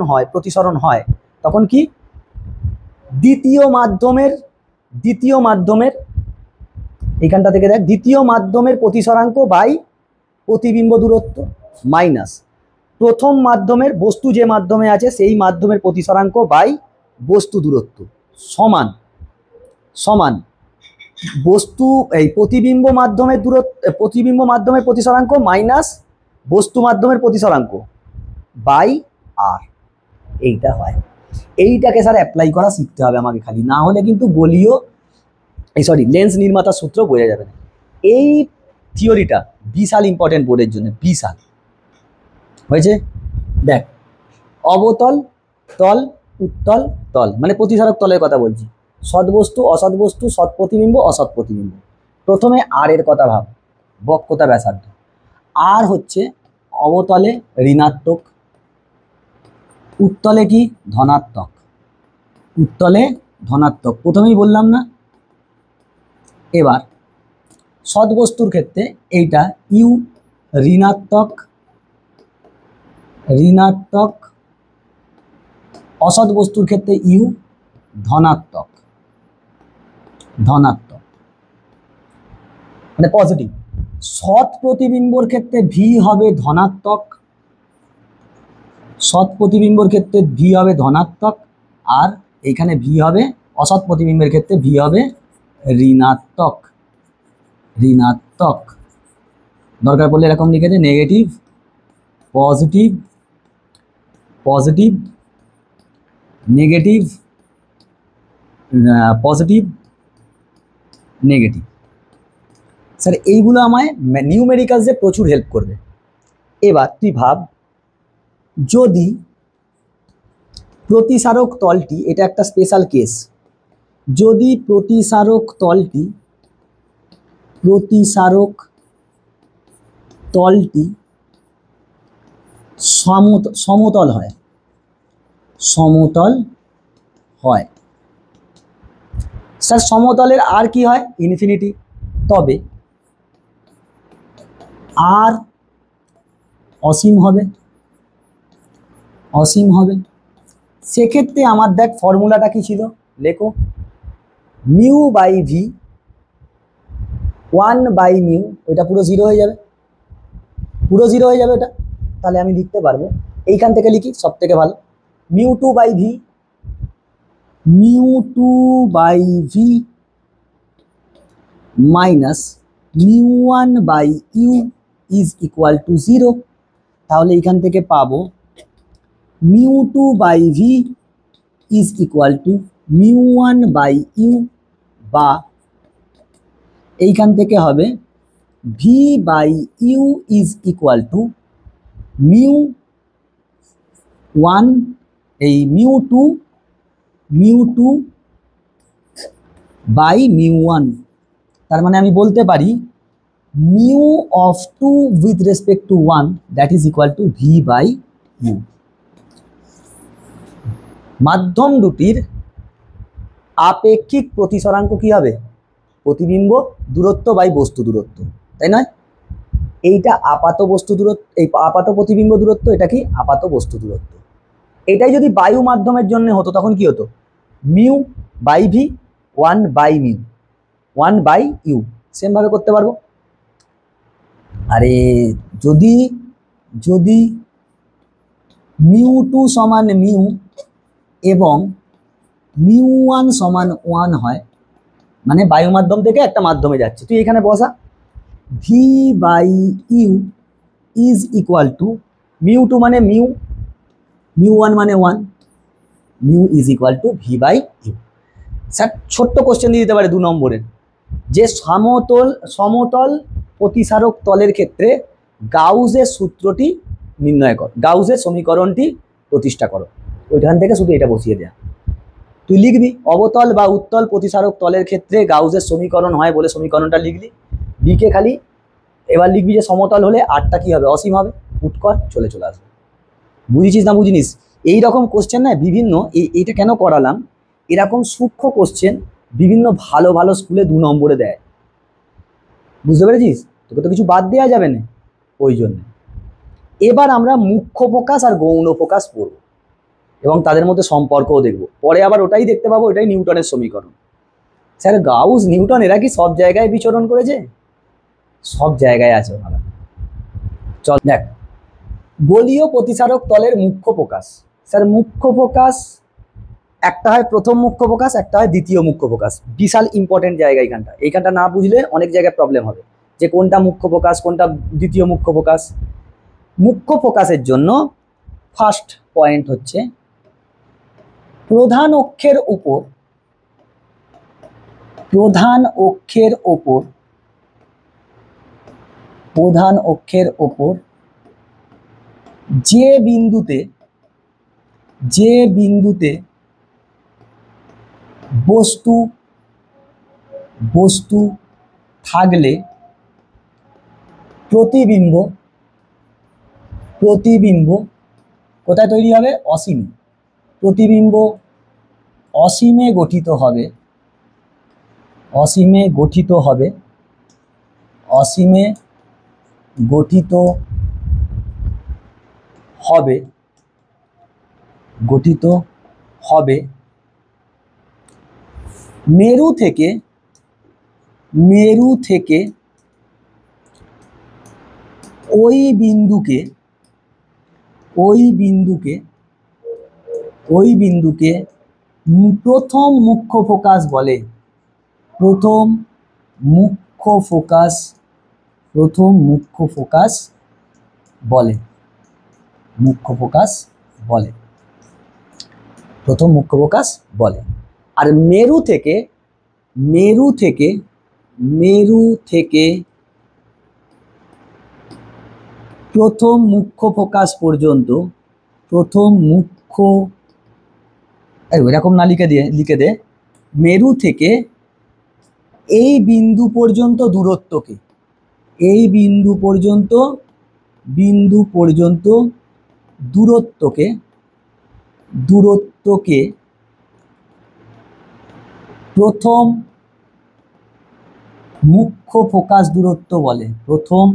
হয় তখন কি দ্বিতীয় মাধ্যমের এইখানটা থেকে দেখ, দ্বিতীয় মাধ্যমের প্রতিসরাঙ্ক বাই প্রতিবিম্ব দূরত্ব মাইনাস প্রথম মাধ্যমের, বস্তু যে মাধ্যমে আছে সেই মাধ্যমের প্রতিসরাঙ্ক বাই বস্তু দূরত্ব সমান বস্তু এই প্রতিবিম্ব মাধ্যমের প্রতিসরাঙ্ক মাইনাস বস্তু মাধ্যমের প্রতিসরাঙ্ক বাই আর। এইটা হয়। এইটাকে স্যার অ্যাপ্লাই করা শিখতে হবে আমাকে খালি, না হলে কিন্তু লেন্স নির্মাতার সূত্র বোঝা যাবে না। এই থিওরিটা বিশাল ইম্পর্টেন্ট বোর্ডের জন্য, বিশাল হয়েছে। দেখ, অবতল তল, উত্তল তল, মানে প্রতিসারক তলের কথা বলছি। সৎ বস্তু অসৎ বস্তু, সৎ প্রতিবিম্ব অসৎ প্রতিবিম্ব। প্রথমে আর এর কথা ভাব, বক্রতা ব্যাসার্ধ। আর হচ্ছে অবতলে ঋণাত্মক, উত্তলে কি ধনাত্মক, উত্তলে ধনাত্মক, প্রথমেই বললাম না। এবার সৎ বস্তুর ক্ষেত্রে এইটা ইউ ঋণাত্মক, অসৎ বস্তুর ক্ষেত্রে ইউ ধনাত্মক, মানে পজিটিভ। সৎ প্রতিবিম্বর ক্ষেত্রে ভি হবে ধনাত্মক, সৎ প্রতিবিম্বর ক্ষেত্রে ভি হবে ধনাত্মক, আর এইখানে ভি হবে, অসৎ প্রতিবিম্বের ক্ষেত্রে ভি হবে ঋণাত্মক। দরকার পড়লে এরকম লিখে দে, negative positive negative positive negative. Sir এইগুলো আমায় নিউমেরিক্যালসে প্রচুর হেল্প করবে। এবার তুই ভাব, যদি প্রতিসারক তলটি, এটা একটা স্পেশাল কেস, যদি প্রতিসারক তলটি সমতল হয়, স্যার সমতলের আর কি হয়? ইনফিনিটি। তবে আর অসীম হবে, সেক্ষেত্রে আমার দেখ ফর্মুলাটা কি ছিল, লেখো, μ/v 1/μ, ওইটা পুরো জিরো হয়ে যাবে, ওটা। তাহলে আমি লিখতে পারবো, এইখান থেকে লিখি সব থেকে ভালো, μ2/v minus μ1/u is equal two 0। তাহলে এইখান থেকে পাবো μ2/v is equal two μ1/u, বা এইখান থেকে হবে v/u ইজ ইকুয়াল টু μ1, এই μ2/μ1। তার মানে আমি বলতে পারি mu of 2 with respect to 1 that is equal two v/u। মাধ্যম দুটির আপেক্ষিক প্রতিসরাঙ্ক কি হবে? প্রতিবিম্ব দূরত্ব বাই বস্তু দূরত্ব, তাই নয়? এইটা আপাত বস্তু দূরত্ব, এই আপাত প্রতিবিম্ব দূরত্ব, এটা কি আপাত বস্তু দূরত্ব। এটাই যদি বায়ু মাধ্যমের জন্য হতো তখন কি হতো? μ/v 1/μ 1/u, সেমভাবে করতে পারবো। আরে যদি যদি μ2 সমান মিউ এবং μ1 সমান 1 হয়, মানে বায়ু মাধ্যম থেকে একটা মাধ্যমে যাচ্ছে, তুই এখানে বসা V by U is equal to μ2 মানে মিউ, μ1 মানে 1, mu is equal to V by U. Sir ছোট্ট কোশ্চেন দিয়ে দিতে পারে 2 নম্বরের, যে সমতল প্রতিসারক তলের ক্ষেত্রে গাউসের সূত্রটি নির্ণয় কর, গাউসের সমীকরণটি প্রতিষ্ঠা করো। ওইখান থেকে শুধু এটা বসিয়ে দেয়া, তুই লিখবি অবতল বা উত্তল প্রতিসারক তলের ক্ষেত্রে গাউসের সমীকরণ হয় বলে সমীকরণটা লিখলি, লিখে খালি এবার লিখবি যে সমতল হলে আরটা কি হবে, অসীম হবে, পুট কর, চলে আসবে। বুঝেছিস না বুঝিনিস? এইরকম কোশ্চেন না বিভিন্ন, এইটা কেন করালাম, এরকম সূক্ষ্ম কোশ্চেন বিভিন্ন ভালো ভালো স্কুলে 2 নম্বরে দেয়, বুঝতে পেরেছিস? তোকে তো কিছু বাদ দেওয়া যাবে না, ওই জন্য। এবার আমরা মুখ্য ফোকাস আর গৌণ ফোকাস পড়ব এবং তাদের মধ্যে সম্পর্কও দেখব, পরে আবার ওটাই দেখতে পাবো, এটাই নিউটনের সমীকরণ। স্যার গাউস নিউটন এরা কি সব জায়গায় বিচরণ করেছে? সব জায়গায় আছে ওনারা। চল দেখ, গোলীয় প্রতিসারক তলের মুখ্য ফোকাস। স্যার মুখ্য ফোকাস একটা হয় প্রথম মুখ্য ফোকাস, একটা হয় দ্বিতীয় মুখ্য ফোকাস। বিশাল ইম্পর্টেন্ট জায়গা এইখানটা না বুঝলে অনেক জায়গায় প্রবলেম হবে, যে কোনটা মুখ্য ফোকাস কোনটা দ্বিতীয় মুখ্য ফোকাস। মুখ্য ফোকাসের জন্য ফার্স্ট পয়েন্ট হচ্ছে প্রধান অক্ষের ওপর যে বিন্দুতে বস্তু থাকলে প্রতিবিম্ব কোথায় তৈরি হবে? অসীমে। প্রতিবিম্ব অসীমে গঠিত হবে, মেরু থেকে ওই বিন্দুকে প্রথম মুখ্য ফোকাস বলে। প্রথম মুখ্য ফোকাস বলে। আর মেরু থেকে প্রথম মুখ্য ফোকাস পর্যন্ত, এরকম না লিখে দে, মেরু থেকে এই বিন্দু পর্যন্ত দূরত্বকে প্রথম মুখ্য ফোকাস দূরত্ব বলে। প্রথম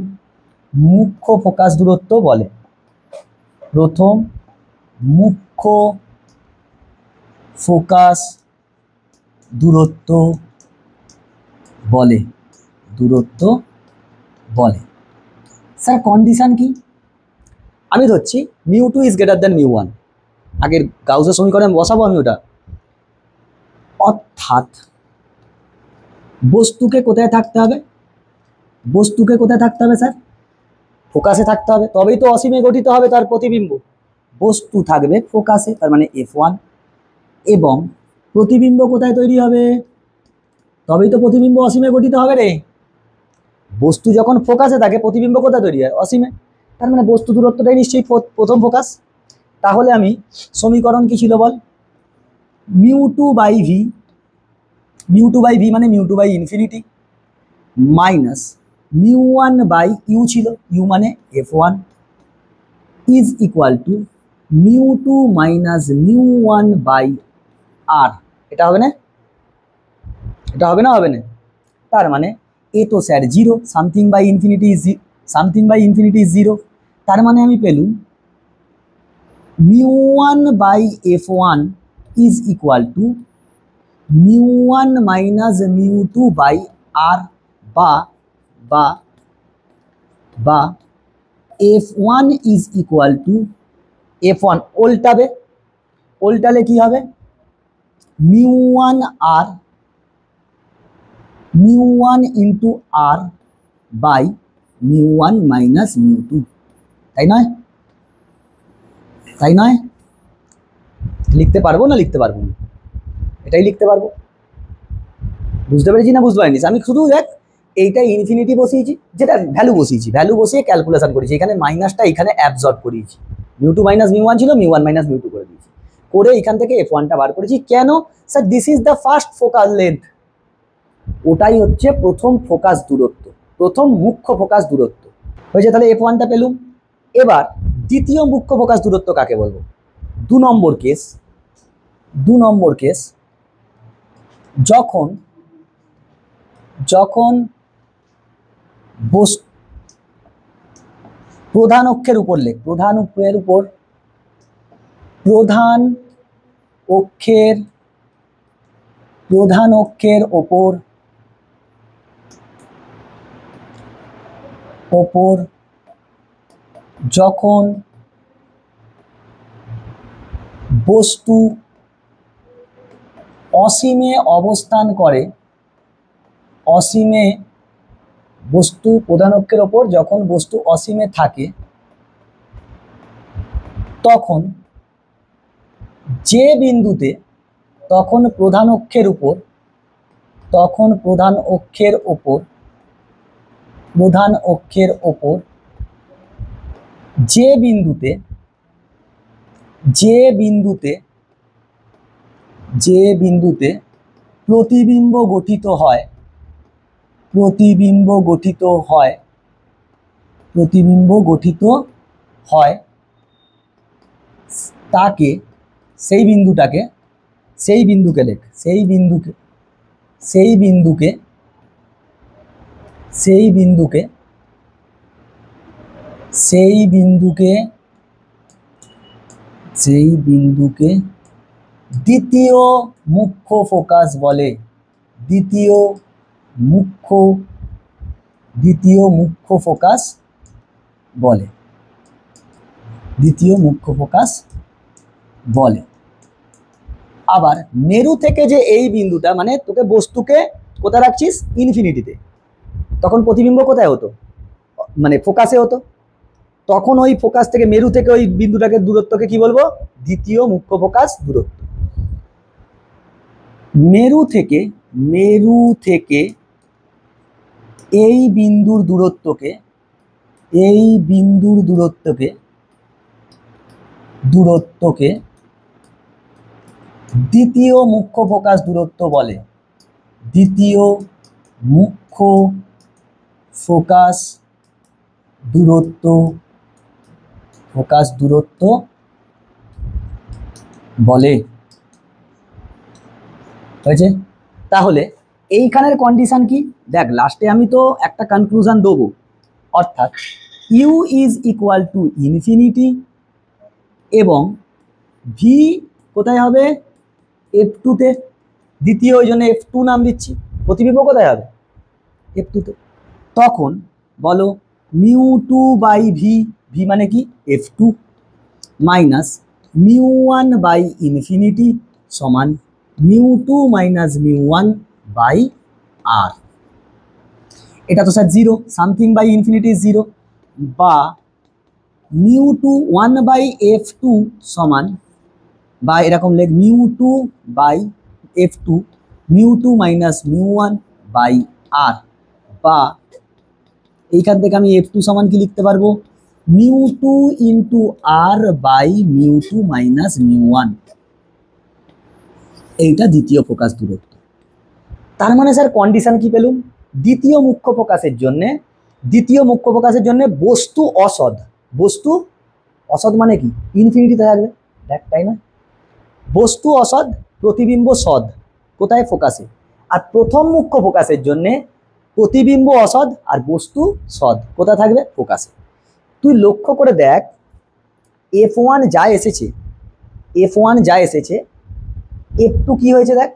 মুখ্য ফোকাস দূরত্ব বলে। স্যার কন্ডিশন কি? আমি ধরছি μ2 ইজ গ্রেটার দ্যান μ1, আগের গাউসের সমীকরণে বসাবো আমি ওটা। অর্থাৎ বস্তুকে কোথায় থাকতে হবে স্যার? ফোকাসে থাকতে হবে, তবেই তো অসীমে গঠিত হবে তার প্রতিবিম্ব। বস্তু থাকবে ফোকাসে, তার মানে F1, এবং প্রতিবিম্ব কোথায় তৈরি হবে? তবেই তো প্রতিবিম্ব অসীমে গঠিত হবে রে। বস্তু যখন ফোকাসে থাকে প্রতিবিম্ব কোথায় তৈরি হয়? অসীমে। তার মানে বস্তু দূরত্বটাই নিশ্চয়ই প্রথম ফোকাস। তাহলে আমি সমীকরণ কি ছিল বল? μ2 বাই ভি মানে μ2 by infinity minus μ1 by U ছিল, ইউ মানে F1, is equal to μ2 minus μ1 by R. এটা হবে না? হবে না? তার মানে এ তো sir 0, something by infinity is 0। তার মানে আমি পেলুম μ1 by F1 is equal to μ1 minus μ2 by R, বা বা F1 is equal two F1 উল্টালে কি হবে μ1 ইন্টু আর বাই μ1 মাইনাস μ2, তাই নয়? লিখতে পারবো না লিখতে পারবো না? এটাই লিখতে পারবো। বুঝতে পেরেছি না বুঝতে পারিনি? আমি শুধু দেখ এইটা ইনফিনিটি বসিয়েছি, যেটা ভ্যালু বসিয়ে ক্যালকুলেশন করেছি, এখানে মাইনাসটা এখানে অ্যাবজর্ব করিয়েছি, μ2 মাইনাস μ1 ছিল, μ1 মাইনাস μ2 করে দিয়েছি, করে এখান থেকে F1টা বার করেছি। কেন sir? This is the first focal length, ওটাই হচ্ছে প্রথম ফোকাস দূরত্ব, প্রথম মুখ্য ফোকাস দূরত্ব হয়েছে। তাহলে F1টা পেলুম। এবার দ্বিতীয় মুখ্য ফোকাস দূরত্ব কাকে বলবো? 2 নম্বর কেস, যখন প্রধান অক্ষের উপর যখন বস্তু অসীমে অবস্থান করে, প্রধান অক্ষের ওপর যখন বস্তু অসীমে থাকে, তখন যে বিন্দুতে প্রধান অক্ষের ওপর যে বিন্দুতে প্রতিবিম্ব গঠিত হয় তাকে, সেই বিন্দুকে দ্বিতীয় মুখ্য ফোকাস বলে। আবার মেরু থেকে যে এই বিন্দুটা, মানে তোকে বস্তুকে কোথায় রাখছিস? ইনফিনিটিতে, তখন প্রতিবিম্ব কোথায় হতো? মানে ফোকাসে হতো। তখন ওই ফোকাস থেকে, মেরু থেকে ওই বিন্দুটাকে দূরত্বকে কি বলবো? দ্বিতীয় মুখ্য ফোকাস দূরত্ব। মেরু থেকে এই বিন্দুর দূরত্বকে দ্বিতীয় মুখ্য ফোকাস দূরত্ব বলে। হয়েছে? তাহলে এইখানের কন্ডিশন কি দেখ, লাস্টে আমি তো একটা কনক্লুশন দেবো, অর্থাৎ U is equal to infinity এবং ভি কোথায় হবে? F2 তে। দ্বিতীয়, ওই জন্য F2 নাম দিচ্ছি। প্রতিবিম্ব কোথায় হবে? F2 তে। তখন বলো μ2 বাই ভি মানে কি? F2 মাইনাস μ1 বাই ইনফিনিটি সমান μ2 মাইনাস μ1 বাই আর। এটা তো স্যার 0, সামথিং বাই ইনফিনিটি 0, বা μ2 1 বাই F2 সমান, বা এরকম লেখ μ2 by F2 μ2 minus μ1 by R, বা এইখান থেকে আমি F2 সমান কি লিখতে পারবো? μ2 ইন্টু আর বাই μ2 মাইনাস μ1। এইটা দ্বিতীয় ফোকাস দূরত্ব। তার মানে স্যার কন্ডিশন কি পেলুম? দ্বিতীয় মুখ্য ফোকাসের জন্য বস্তু অসৎ মানে কি? ইনফিনিটিতে থাকবে, দেখ, তাই না? বস্তু অসৎ, প্রতিবিম্ব সৎ, কোথায়? ফোকাসে। আর প্রথম মুখ্য ফোকাসের জন্য প্রতিবিম্ব অসৎ আর বস্তু সৎ, কোথায় থাকবে? ফোকাসে। তুই লক্ষ্য করে দেখ, F1 যা এসেছে, F2 কি হয়েছে দেখ,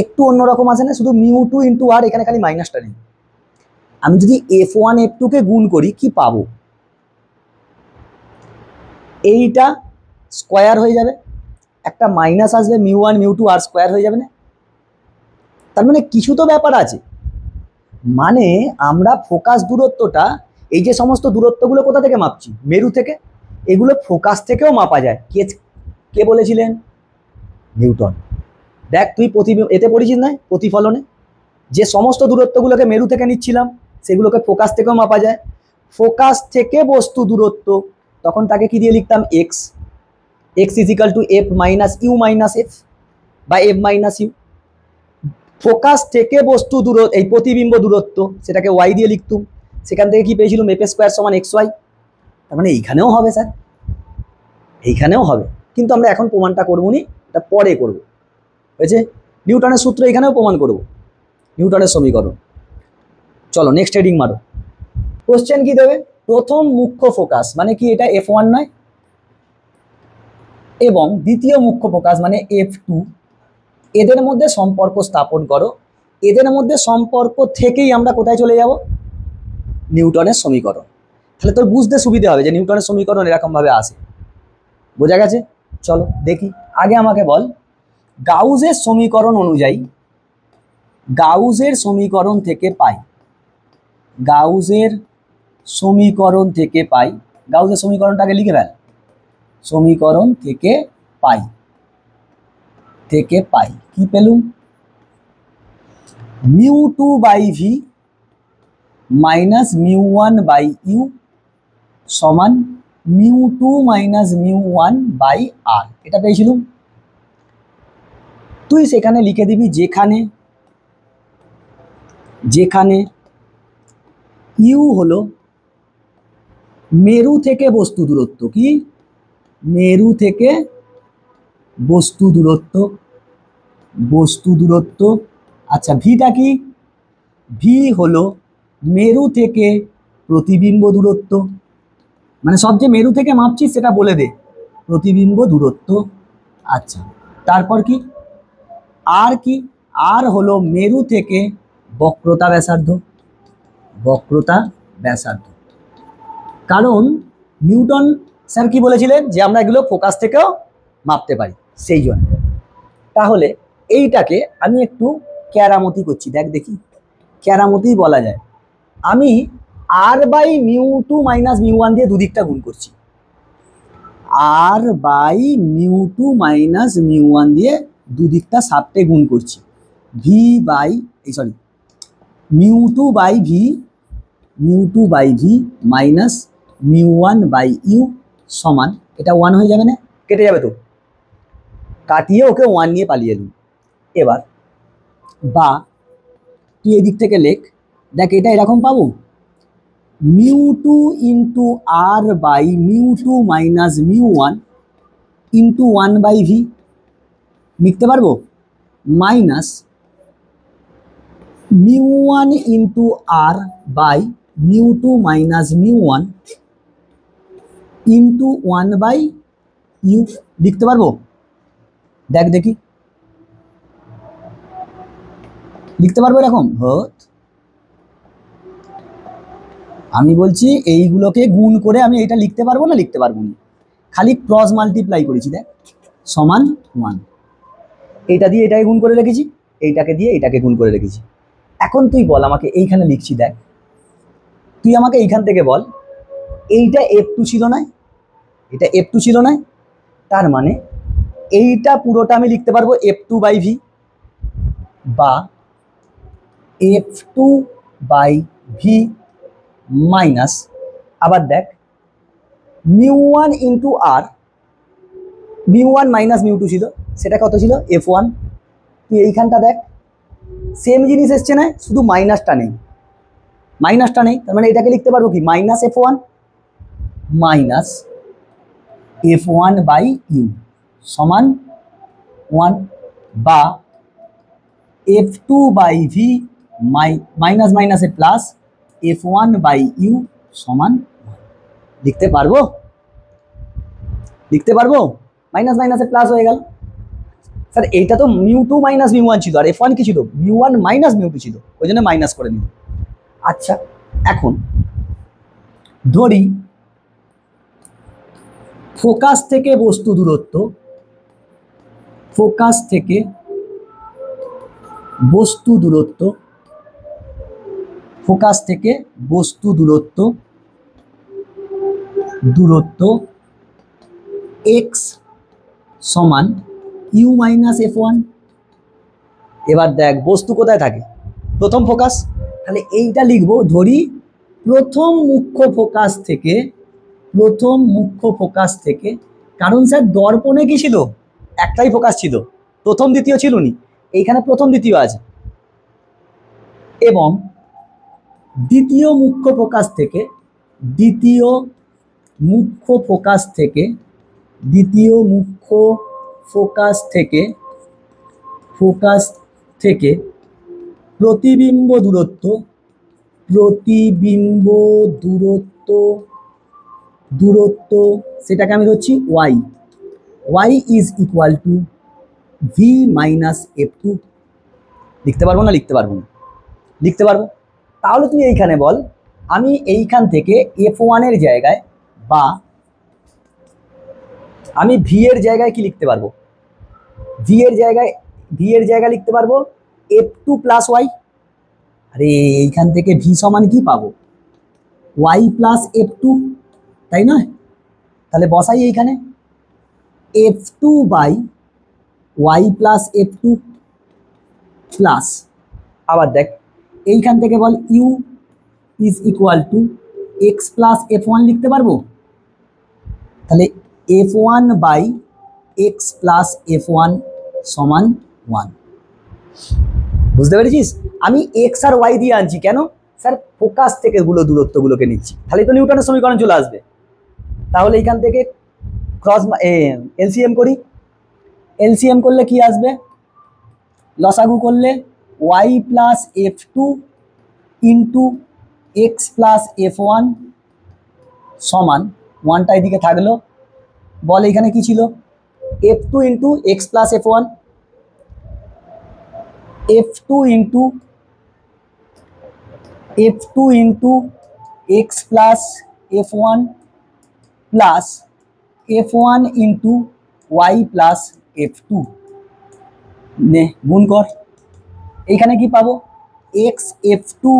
একটু অন্যরকম আছে না? শুধু μ2 ইন্টু আর, এখানে খালি মাইনাসটা নেই। আমি যদি F1 F2 কে গুণ করি কি পাবো, এইটা স্কোয়ার হয়ে যাবে, একটা মাইনাস আসবে, μ1 μ2 আর স্কোয়ার হয়ে যাবে না। তার মানে কিছু তো ব্যাপার আছে। মানে আমরা ফোকাস দূরত্বটা, এই যে সমস্ত দূরত্বগুলো কোথা থেকে মাপছি, মেরু থেকে, এগুলো ফোকাস থেকেও মাপা যায়। কে বলেছিলেন? নিউটন। দেখ তুই এতে পড়েছিস না, প্রতিফলনে, যে সমস্ত দূরত্বগুলোকে মেরু থেকে নিচ্ছিলাম সেগুলোকে ফোকাস থেকেও মাপা যায়। ফোকাস থেকে বস্তু দূরত্ব, তখন তাকে কি দিয়ে লিখতাম, x. X equal to f minus you minus f বা এফ মাইনাস ইউ। ফোকাস থেকে বস্তু দূরত্ব, এই প্রতিবিম্ব দূরত্ব, সেটাকে ওয়াই দিয়ে লিখতুম। সেখান থেকে কি পেয়েছিলাম, এফ স্কোয়ার সমান এক্স ওয়াই। তার মানে এইখানেও হবে স্যার, এইখানেও হবে, কিন্তু আমরা এখন প্রমাণটা করবো নি, এটা পরে করব। হয়েছে? নিউটনের সূত্র এখানেও প্রমাণ করব, নিউটনের সমীকরণ। চলো নেক্সট হেডিং মারো। কোশ্চেন কি দেবে, প্রথম মুখ্য ফোকাস মানে কি, এটা F1 নয়, এবং দ্বিতীয় মুখ্য ফোকাস মানে F2, এদের মধ্যে সম্পর্ক স্থাপন করো। এদের মধ্যে সম্পর্ক থেকেই আমরা কোথায় চলে যাব, নিউটনের সমীকরণ। তাহলে তোর বুঝতে সুবিধা হবে যে নিউটনের সমীকরণ এরকম ভাবে আসে। বোঝা গেছে? চলো দেখি। আগে আমাকে বল, গাউসের সমীকরণ অনুযায়ী, গাউসের সমীকরণ থেকে পাই, গাউসের সমীকরণ থেকে পাই, গাউসের সমীকরণটাকে লিখে ফেল, সমীকরণ থেকে পাই, থেকে পাই কি পেলুম, μ2/v মাইনাস μ1/u সমান μ2 মাইনাস μ1/r, এটা পেয়েছিলাম। তুই সেখানে লিখে দিবি যেখানে, যেখানে ইউ হলো মেরু থেকে বস্তু দূরত্ব, কি মেরু থেকে বস্তু দূরত্ব, বস্তু দূরত্ব। আচ্ছা ভিটা কি, ভি হলো মেরু থেকে প্রতিবিম্ব দূরত্ব, মানে সব যে মেরু থেকে মাপছিস সেটা বলে দে, প্রতিবিম্ব দূরত্ব। আচ্ছা তারপর কি, আর কি, আর হলো মেরু থেকে বক্রতা ব্যাসার্ধ, বক্রতা ব্যাসার্ধ। কারণ নিউটন স্যার কি বলেছিলেন যে আমরা এগুলো ফোকাস থেকেও মাপতে পারি, সেই জন্য। তাহলে এইটাকে আমি একটু কেরামতি করছি, দেখ দেখি, কেরামতি বলা যায়। আমি r/μ2 মাইনাস μ1 দিয়ে দুদিকটা গুণ করছি, r/μ2 মাইনাস μ1 দিয়ে দুদিকটা সাবটে গুণ করছি, μ2/v, μ2/v মাইনাস μ1/u সমান, এটা 1 হয়ে যাবে না, কেটে যাবে তো, কাটিয়ে ওকে 1 নিয়ে পালিয়ে এলুম। এবার বা তুই এই দিক থেকে লেখ, দেখ এটা এরকম পাবো, μ2 into r/μ2 minus μ1 into 1/v লিখতে পারবো, minus μ1 into r/μ2 minus μ1 into 1/u লিখতে পারবো। দেখ দেখি লিখতে পারবো এরকম। আমি বলছি এইগুলোকে গুণ করে আমি এটা লিখতে পারবো না, লিখতে পারবো না, খালি ক্রস মাল্টিপ্লাই করেছি, দেখ সমান 1, এইটা দিয়ে এটাকে গুণ করে রেখেছি, এইটাকে দিয়ে এটাকে গুণ করে রেখেছি। এখন তুই বল আমাকে, এইখানে লিখছি দেখ, তুই আমাকে এইখান থেকে বল, এইটা F2 ছিল না, এটা F2 ছিল না, তার মানে এইটা পুরোটা আমি লিখতে পারবো F2/v বা F2/v মাইনাস, আবার দেখ μ1 ইন্টু r, μ1 মাইনাস μ2 ছিল, সেটা কত ছিল, F1। তুই এইখানটা দেখ সেম জিনিস এসছে না, শুধু মাইনাসটা নেই, মাইনাসটা নেই, তার মানে এটাকে লিখতে পারবো কি, মাইনাস F1 মাইনাস F1/u সমান 1 বা F2/v মাইনাস মাইনাসে প্লাস F1/u সমান 1। লিখতে পারবো, লিখতে পারবো, মাইনাস মাইনাসে প্লাস হয়ে গেল। স্যার এইটা তো μ2 মাইনাস μ1 ছিল, আর F1 কি ছিল, μ1 মাইনাস μ2 ছিল, ওই জন্য মাইনাস করে নিব। আচ্ছা, এখন ধরি ফোকাস থেকে বস্তু দূরত্ব, ফোকাস থেকে বস্তু দূরত্ব, ফোকাস থেকে বস্তু দূরত্ব, দূরত্ব এক্স সমান ইউ মাইনাস এফ ওয়ান। এবার দেখ বস্তু কোথায় থাকে, প্রথম ফোকাস, তাহলে এইটা লিখবো। ধরি প্রথম মুখ্য ফোকাস থেকে, প্রথম মুখ্য ফোকাস থেকে, কারণ স্যার দর্পণে কি ছিল, একটাই ফোকাস ছিল, প্রথম দ্বিতীয় ছিল নি, এইখানে প্রথম দ্বিতীয় আছে। এবং দ্বিতীয় মুখ্য ফোকাস থেকে, দ্বিতীয় মুখ্য ফোকাস থেকে, দ্বিতীয় মুখ্য ফোকাস থেকে, ফোকাস থেকে প্রতিবিম্ব দূরত্ব, প্রতিবিম্ব দূরত্ব, দূরত্ব সেটাকে আমি ধরছি y, y is equal to v minus f two. লিখতে পারবো না? লিখতে পারবো না, লিখতে পারবো। তাহলে তুই এইখানে বল, আমি এইখান থেকে এফ ওয়ানের জায়গায় বা আমি ভি এর জায়গায় কি লিখতে পারবো, ভি এর জায়গায়, ভি এর জায়গায় লিখতে পারবো এফ টু প্লাস ওয়াই। আরে এইখান থেকে ভি সমান কি পাবো, ওয়াই প্লাস এফ টু, তাই নয়? তাহলে বসাই এইখানে F two by Y plus F two plus, আবার দেখ এইখান থেকে বল U is equal to X plus F one লিখতে পারবো। তাহলে F one by X plus F one সমান ওয়ান। বুঝতে পেরেছিস? আমি এক্স আর ওয়াই দিয়ে আনছি কেন, স্যার ফোকাস থেকে দূরত্বগুলোকে নিচ্ছি, তাহলে তো নিউটনের সমীকরণ চলে আসবে। তাহলে এইখান থেকে ক্রস এলসিএম করি, এলসিএম করলে কি আসবে, লসাগু করলে y plus F two into x plus F one সমান, ওয়ানটা এদিকে থাকলো, বল এখানে কি ছিল, f two into x plus F one, f two into x plus F one plus F one into y plus F two. নে গুণ কর, এইখানে কি পাবো, x f two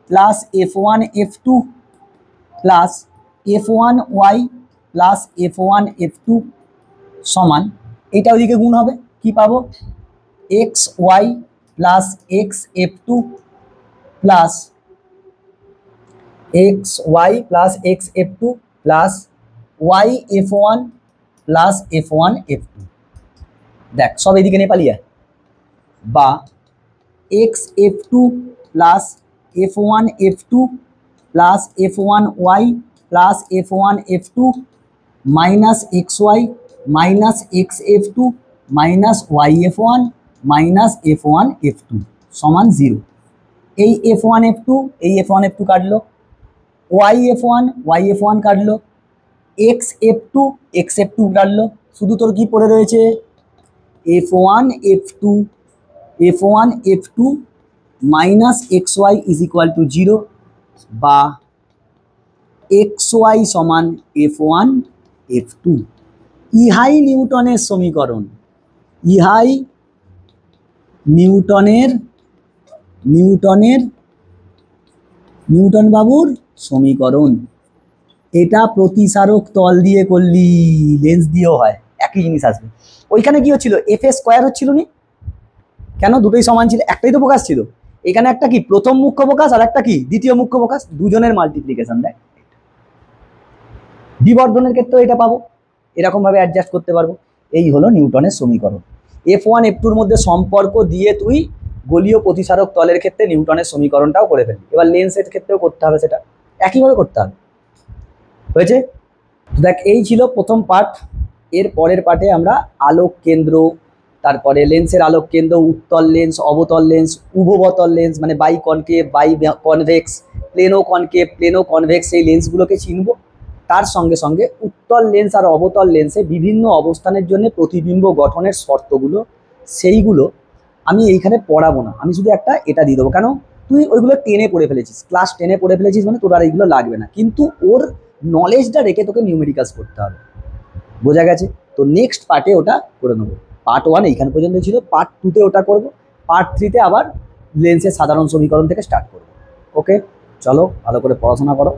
plus F one f two plus F one y plus F one f two সমান, এইটা ওইদিকে গুণ হবে, কি পাবো, x y plus x f two plus x y plus x f two plus y f one plus F one f two. দেখ সব এদিকে নিয়ে পালিয়ে, বা x f two plus F one f two plus F one y plus F one f two minus x y minus x f two minus y f one minus f one f two সমান জিরো। এই এফ ওয়ান এফ টু, এই এফ ওয়ান এফ টু কাটলো, ওয়াই এফ ওয়ান কাটলো, এক্স এফ টু কাটলো, শুধু তোর কি পড়ে রয়েছে, f one f two minus x y is equal to zero, বা এক্স ওয়াই সমান এফ ওয়ান এফ টু। ইহাই নিউটনের সমীকরণ, ইহাই নিউটন বাবুর সমীকরণ। এটা প্রতিসারক তল দিয়ে করলি, লেন্স দিয়েও হয়, একই জিনিস আসবে। ওইখানে কি হচ্ছিল, এফ এ স্কোয়ার হচ্ছিল নি কেন, দুটোই সমান ছিল, একটাই তো ফোকাস ছিল। এখানে একটা কি প্রথম মুখ্য ফোকাস আর একটা কি দ্বিতীয় মুখ্য ফোকাস, দুজনের মাল্টিপ্লিকেশন দেয়। বিবর্ধনের ক্ষেত্রেও এটা পাবো, এরকম ভাবে অ্যাডজাস্ট করতে পারবো। এই হলো নিউটনের সমীকরণ। এফ ওয়ান এফ টুর মধ্যে সম্পর্ক দিয়ে তুই গোলীয় প্রতিসারক তলের ক্ষেত্রে নিউটনের সমীকরণটাও করে ফেলবি। এবার লেন্সের ক্ষেত্রেও করতে হবে, সেটা একইভাবে করতে হবে। হয়েছে? দেখ এই ছিল প্রথম পার্ট। এর পরের পার্টে আমরা আলোক কেন্দ্র, তারপরে লেন্সের আলোক কেন্দ্র, উত্তল লেন্স, অবতল লেন্স, উভবতল লেন্স মানে biconcave, biconvex, plano concave, plano convex, এই লেন্সগুলোকে চিনবো। তার সঙ্গে সঙ্গে উত্তল লেন্স আর অবতল লেন্সে বিভিন্ন অবস্থানের জন্য প্রতিবিম্ব গঠনের শর্তগুলো, সেইগুলো আমি এইখানে পড়াবো না, আমি শুধু একটা এটা দিয়ে দেবো। কেন, তুই ওইগুলো 10-এ পড়ে ফেলেছিস, ক্লাস 10-এ পড়ে ফেলেছিস, মানে তোর আর এইগুলো লাগবে না, কিন্তু ওর নলেজটা রেখে তোকে নিউমেরিক্যালস করতে হবে। বোঝা গেছে? তো নেক্সট পার্টে ওটা করে নেবো। পার্ট 1 এইখান পর্যন্ত ছিল, পার্ট 2-তে ওটা করব, পার্ট 3-তে আবার লেন্সের সাধারণ সমীকরণ থেকে স্টার্ট করব। ওকে, চলো ভালো করে পড়াশোনা করো।